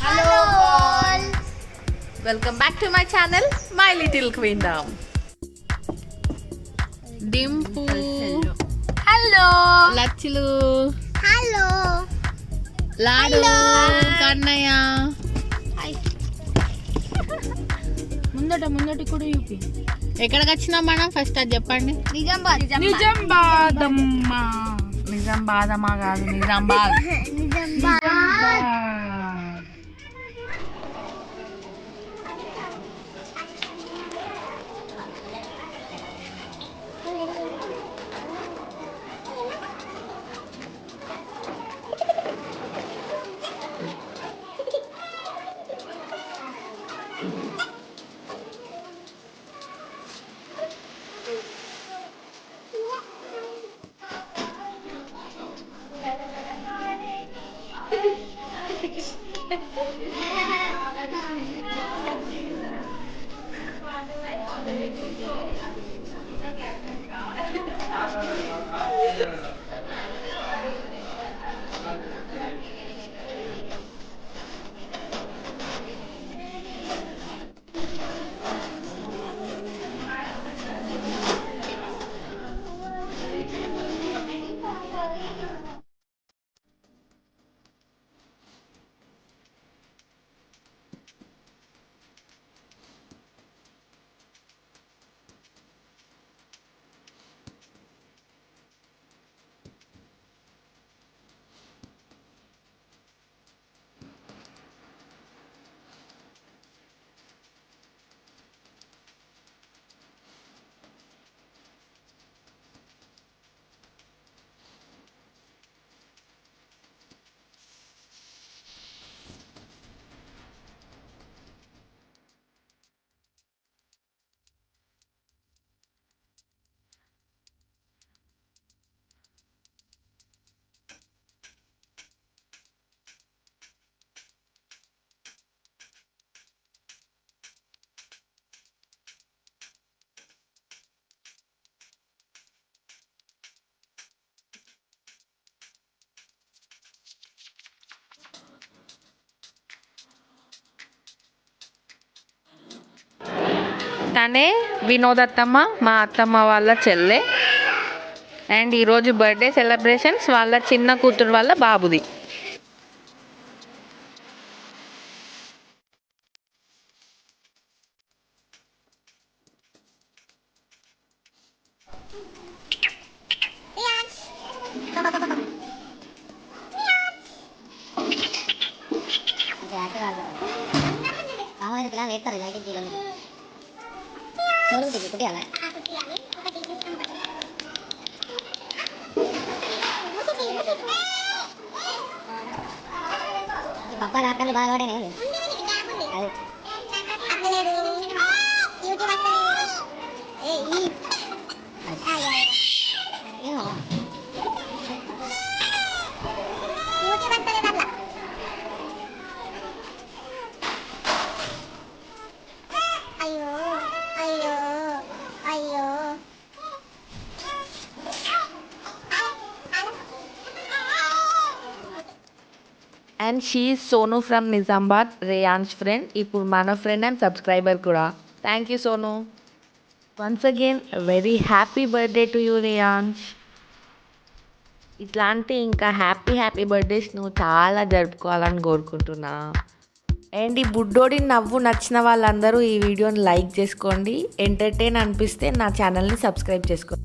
Hello all. Welcome back to my channel, My Little Queendom. Dimpu. Hello. Lachulu. Hello. Ladu. Kannaya. Hi. ముందటి కూడా UP. ఎక్కడికి వచ్చినాం మనం first అది చెప్పండి. నిజామాబాద్ అమ్మా. నిజామాబాద్ అమ్మా కాదు నిజామాబాద్. తనే వినోదత్తమ్మ, మా అత్తమ్మ వాళ్ళ చెల్లె. అండ్ ఈరోజు బర్త్డే సెలబ్రేషన్స్ వాళ్ళ చిన్న కూతురు వాళ్ళ బాబుది. పప్ప నాకన్నా బాగా వాడేనే and she is Sonu from Nizamabad, Reyans friend. ఇప్పుడు మన ఫ్రెండ్ అండ్ సబ్స్క్రైబర్ కూడా. Thank you Sonu. Once again very happy birthday to you Reyans. ఇట్లాంటి ఇంకా హ్యాపీ బర్త్డేస్ నువ్వు చాలా జరుపుకోవాలని కోరుకుంటున్నా. అండ్ ఈ బుడ్డోడి నవ్వు నచ్చిన వాళ్ళందరూ ఈ వీడియోని లైక్ చేసుకోండి. ఎంటర్టైన్ అనిపిస్తే నా ఛానల్ని సబ్స్క్రైబ్ చేసుకోండి.